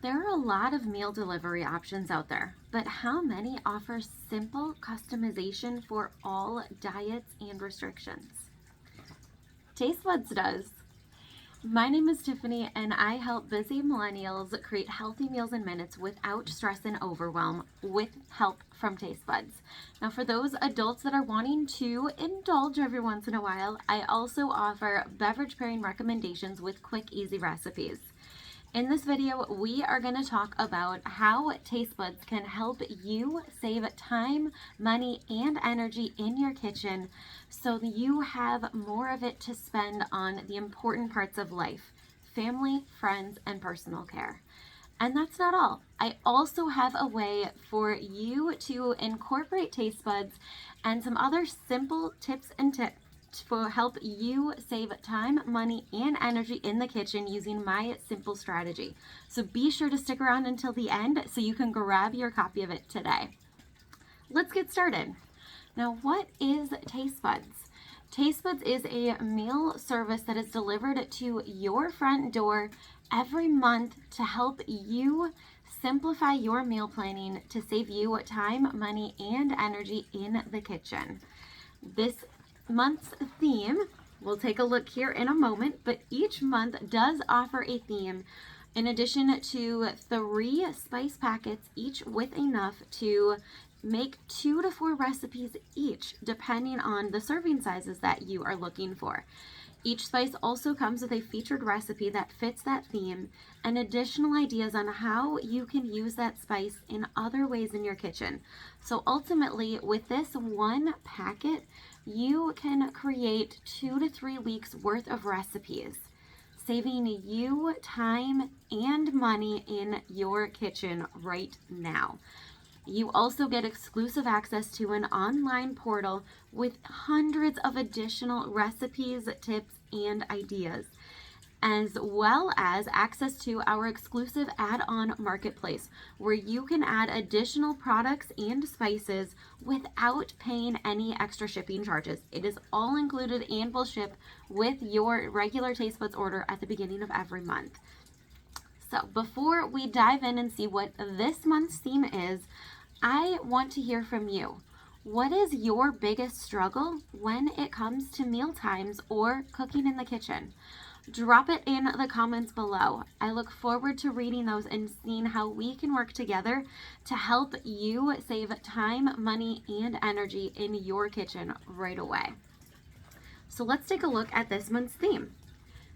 There are a lot of meal delivery options out there, but how many offer simple customization for all diets and restrictions? Tastebuds does. My name is Tiffany, and I help busy millennials create healthy meals in minutes without stress and overwhelm with help from Tastebuds. Now, for those adults that are wanting to indulge every once in a while, I also offer beverage pairing recommendations with quick, easy recipes. In this video, we are going to talk about how Tastebuds can help you save time, money, and energy in your kitchen so that you have more of it to spend on the important parts of life: family, friends, and personal care. And that's not all. I also have a way for you to incorporate Tastebuds and some other simple tips and tips to help you save time, money, and energy in the kitchen using my simple strategy. So be sure to stick around until the end so you can grab your copy of it today. Let's get started. Now, what is Tastebuds? Tastebuds is a meal service that is delivered to your front door every month to help you simplify your meal planning to save you time, money, and energy in the kitchen. This month's theme, we'll take a look here in a moment, but each month does offer a theme in addition to 3 spice packets, each with enough to make 2 to 4 recipes each, depending on the serving sizes that you are looking for. Each spice also comes with a featured recipe that fits that theme and additional ideas on how you can use that spice in other ways in your kitchen. So ultimately, with this one packet, you can create 2 to 3 weeks worth of recipes, saving you time and money in your kitchen right now. You also get exclusive access to an online portal with hundreds of additional recipes, tips, and ideas, as well as access to our exclusive add-on marketplace where you can add additional products and spices without paying any extra shipping charges. It is all included and will ship with your regular Tastebuds order at the beginning of every month. So before we dive in and see what this month's theme is, I want to hear from you. What is your biggest struggle when it comes to meal times or cooking in the kitchen? Drop it in the comments below. I look forward to reading those and seeing how we can work together to help you save time, money, and energy in your kitchen right away. So let's take a look at this month's theme.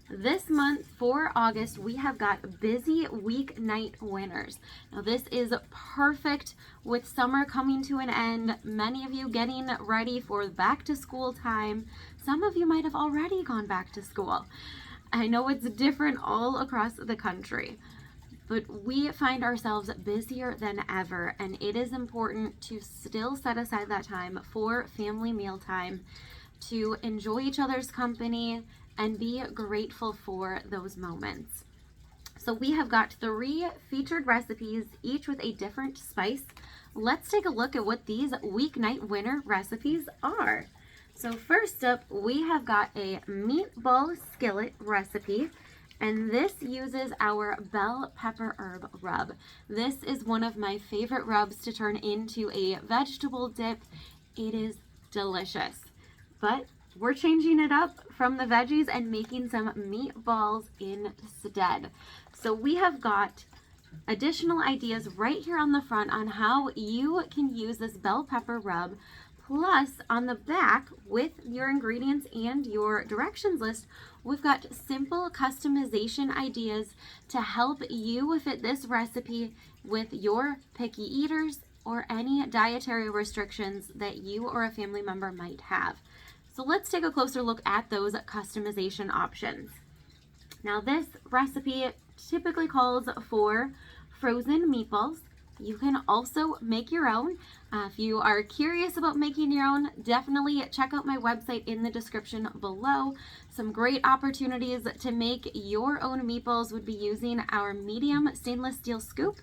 This month for August, we have got busy weeknight winners. Now this is perfect with summer coming to an end, many of you getting ready for back to school time. Some of you might have already gone back to school. I know it's different all across the country, but we find ourselves busier than ever, and it is important to still set aside that time for family meal time, to enjoy each other's company and be grateful for those moments. So we have got 3 featured recipes, each with a different spice. Let's take a look at what these weeknight winner recipes are. So first up, we have got a meatball skillet recipe, and this uses our bell pepper herb rub. This is one of my favorite rubs to turn into a vegetable dip. It is delicious, but we're changing it up from the veggies and making some meatballs instead. So we have got additional ideas right here on the front on how you can use this bell pepper rub. Plus, on the back, with your ingredients and your directions list, we've got simple customization ideas to help you fit this recipe with your picky eaters or any dietary restrictions that you or a family member might have. So let's take a closer look at those customization options. Now this recipe typically calls for frozen meatballs. You can also make your own. If you are curious about making your own, definitely check out my website in the description below. Some great opportunities to make your own meatballs would be using our medium stainless steel scoop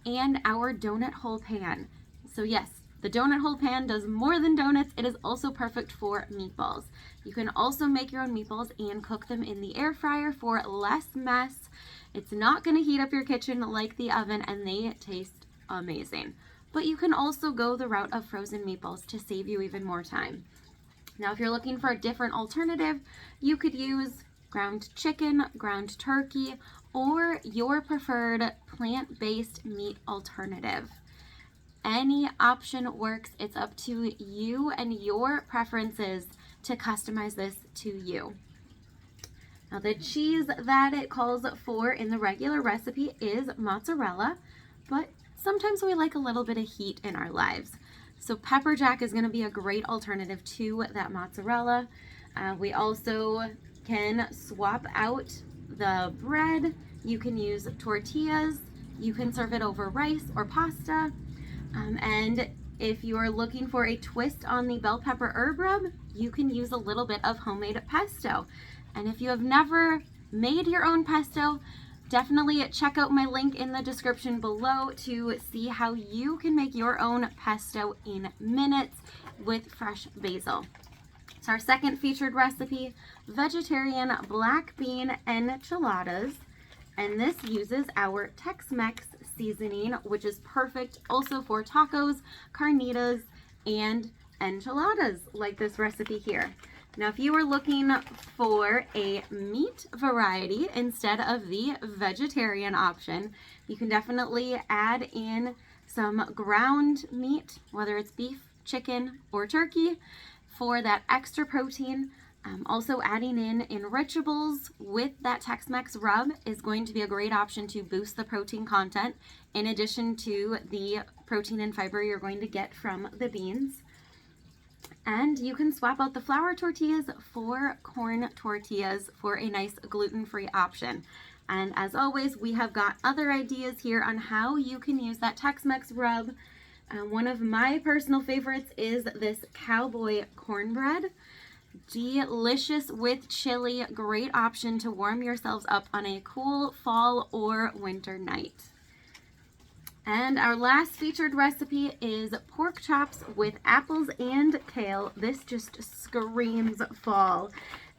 and our donut hole pan. So yes, the donut hole pan does more than donuts. It is also perfect for meatballs. You can also make your own meatballs and cook them in the air fryer for less mess It's not going to heat up your kitchen like the oven, and they taste amazing. But you can also go the route of frozen meatballs to save you even more time. Now, if you're looking for a different alternative, you could use ground chicken, ground turkey, or your preferred plant-based meat alternative. Any option works. It's up to you and your preferences to customize this to you. Now, the cheese that it calls for in the regular recipe is mozzarella, but sometimes we like a little bit of heat in our lives. So pepper jack is going to be a great alternative to that mozzarella. We also can swap out the bread. You can use tortillas. You can serve it over rice or pasta. And if you are looking for a twist on the bell pepper herb rub, you can use a little bit of homemade pesto. And if you have never made your own pesto, definitely check out my link in the description below to see how you can make your own pesto in minutes with fresh basil. So our second featured recipe, vegetarian black bean enchiladas. And this uses our Tex-Mex seasoning, which is perfect also for tacos, carnitas, and enchiladas like this recipe here. Now, if you are looking for a meat variety instead of the vegetarian option, you can definitely add in some ground meat, whether it's beef, chicken, or turkey, for that extra protein. Also adding in enrichables with that Tex-Mex rub is going to be a great option to boost the protein content, in addition to the protein and fiber you're going to get from the beans. And you can swap out the flour tortillas for corn tortillas for a nice gluten-free option. And as always, we have got other ideas here on how you can use that Tex-Mex rub. One of my personal favorites is this cowboy cornbread. Delicious with chili, great option to warm yourselves up on a cool fall or winter night. And our last featured recipe is pork chops with apples and kale. This just screams fall.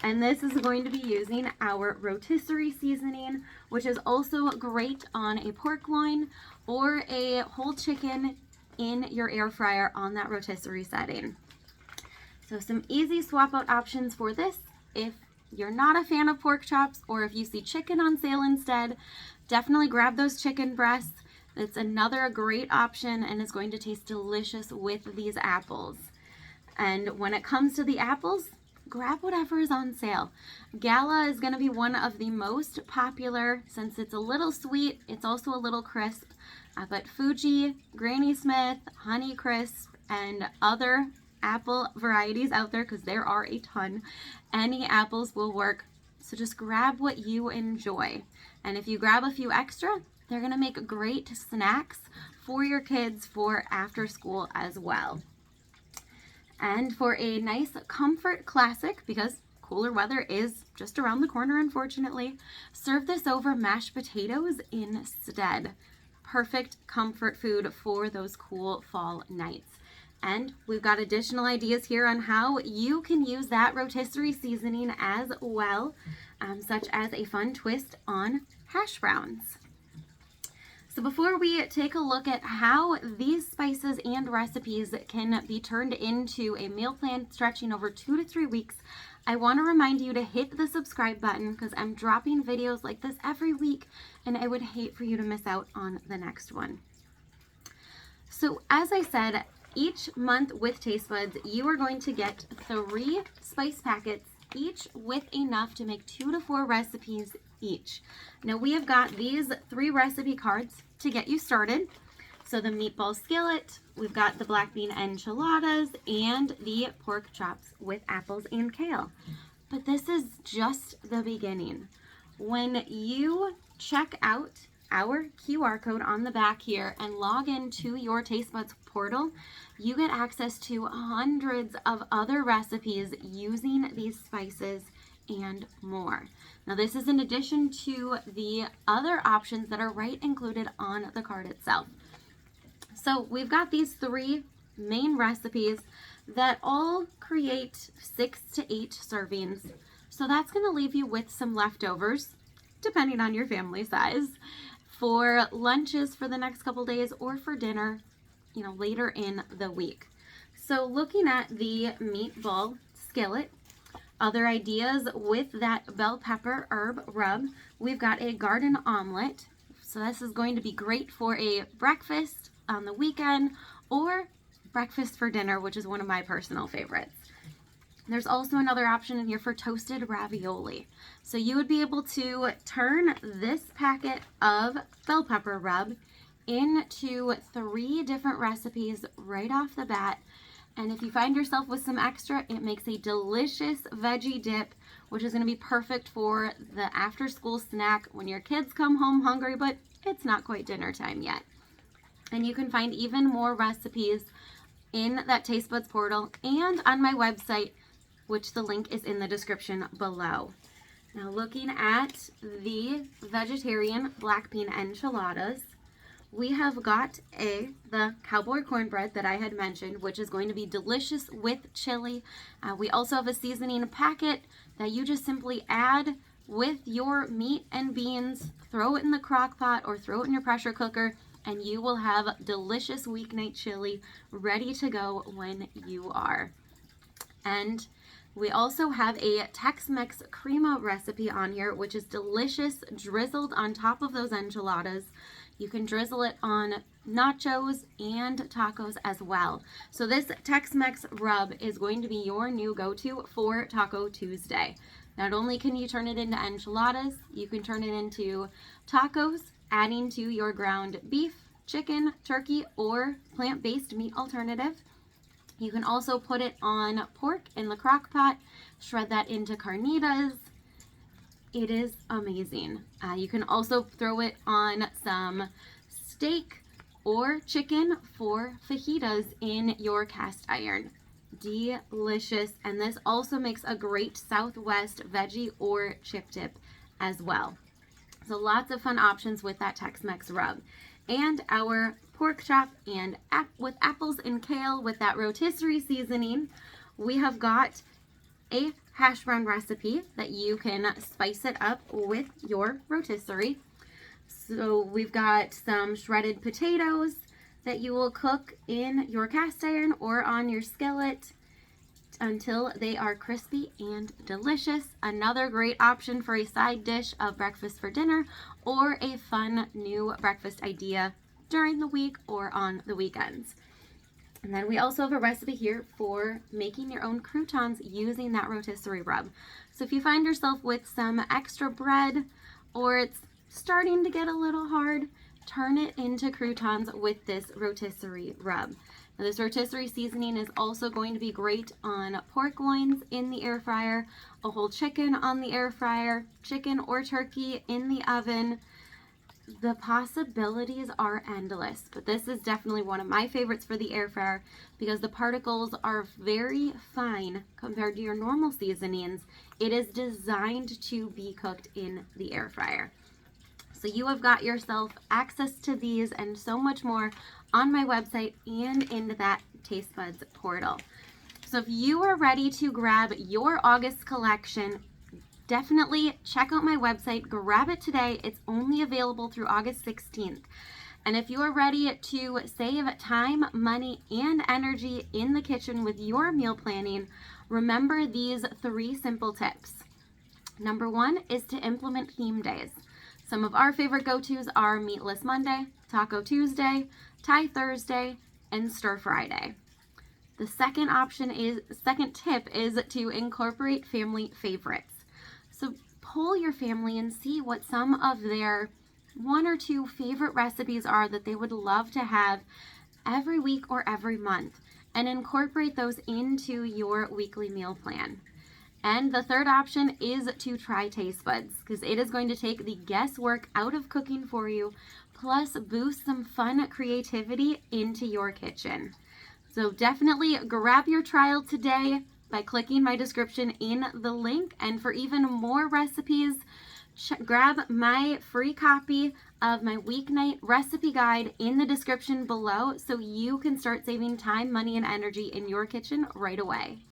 And this is going to be using our rotisserie seasoning, which is also great on a pork loin or a whole chicken in your air fryer on that rotisserie setting. So some easy swap out options for this. If you're not a fan of pork chops, or if you see chicken on sale instead, definitely grab those chicken breasts. It's another great option and is going to taste delicious with these apples. And when it comes to the apples, grab whatever is on sale. Gala is going to be one of the most popular since it's a little sweet. It's also a little crisp. But Fuji, Granny Smith, Honey Crisp, and other apple varieties out there, because there are a ton, any apples will work. So just grab what you enjoy. And if you grab a few extra, they're going to make great snacks for your kids for after school as well. And for a nice comfort classic, because cooler weather is just around the corner, unfortunately, serve this over mashed potatoes instead. Perfect comfort food for those cool fall nights. And we've got additional ideas here on how you can use that rotisserie seasoning as well, such as a fun twist on hash browns. So before we take a look at how these spices and recipes can be turned into a meal plan stretching over 2 to 3 weeks, I want to remind you to hit the subscribe button, because I'm dropping videos like this every week and I would hate for you to miss out on the next one. So as I said, each month with Tastebuds, you are going to get 3 spice packets, each with enough to make 2 to 4 recipes each. Now we have got these 3 recipe cards to get you started. So the meatball skillet, we've got the black bean enchiladas, and the pork chops with apples and kale. But this is just the beginning. When you check out our QR code on the back here and log into your Tastebuds portal, you get access to hundreds of other recipes using these spices and more. Now this is in addition to the other options that are right included on the card itself. So we've got these 3 main recipes that all create 6 to 8 servings. So that's going to leave you with some leftovers. depending on your family size, for lunches for the next couple days or for dinner, later in the week. So looking at the meatball skillet, other ideas with that bell pepper herb rub, we've got a garden omelet. So this is going to be great for a breakfast on the weekend or breakfast for dinner, which is one of my personal favorites. There's also another option in here for toasted ravioli. So you would be able to turn this packet of bell pepper rub into 3 different recipes right off the bat. And if you find yourself with some extra, it makes a delicious veggie dip, which is going to be perfect for the after school snack when your kids come home hungry, but it's not quite dinner time yet. And you can find even more recipes in that Taste Buds portal and on my website, which the link is in the description below. Now looking at the vegetarian black bean enchiladas, we have got the cowboy cornbread that I had mentioned, which is going to be delicious with chili. We also have a seasoning packet that you just simply add with your meat and beans, throw it in the crock pot or throw it in your pressure cooker, and you will have delicious weeknight chili ready to go when you are. And we also have a Tex-Mex crema recipe on here, which is delicious, drizzled on top of those enchiladas. You can drizzle it on nachos and tacos as well. So this Tex-Mex rub is going to be your new go-to for Taco Tuesday. Not only can you turn it into enchiladas, you can turn it into tacos, adding to your ground beef, chicken, turkey, or plant-based meat alternative. You can also put it on pork in the crock pot, shred that into carnitas. It is amazing. You can also throw it on some steak or chicken for fajitas in your cast iron. Delicious. And this also makes a great Southwest veggie or chip dip as well. So lots of fun options with that Tex-Mex rub. And our pork chop and with apples and kale with that rotisserie seasoning, we have got a hash brown recipe that you can spice it up with your rotisserie. So we've got some shredded potatoes that you will cook in your cast iron or on your skillet until they are crispy and delicious. Another great option for a side dish of breakfast for dinner or a fun new breakfast idea during the week or on the weekends. And then we also have a recipe here for making your own croutons using that rotisserie rub. So if you find yourself with some extra bread or it's starting to get a little hard, turn it into croutons with this rotisserie rub. Now this rotisserie seasoning is also going to be great on pork loins in the air fryer, a whole chicken on the air fryer, chicken or turkey in the oven. The possibilities are endless, but this is definitely one of my favorites for the air fryer because the particles are very fine compared to your normal seasonings. It is designed to be cooked in the air fryer. So you have got yourself access to these and so much more on my website and in that Taste Buds portal. So if you are ready to grab your August collection, definitely check out my website, grab it today. It's only available through August 16th. And if you are ready to save time, money, and energy in the kitchen with your meal planning, remember these 3 simple tips. Number 1 is to implement theme days. Some of our favorite go-tos are Meatless Monday, Taco Tuesday, Thai Thursday, and Stir Friday. The second tip is to incorporate family favorites. So poll your family and see what some of their 1 or 2 favorite recipes are that they would love to have every week or every month, and incorporate those into your weekly meal plan. And the third option is to try Taste Buds, because it is going to take the guesswork out of cooking for you, plus boost some fun creativity into your kitchen. So definitely grab your trial today by clicking my description in the link. And for even more recipes, grab my free copy of my weeknight recipe guide in the description below so you can start saving time, money, and energy in your kitchen right away.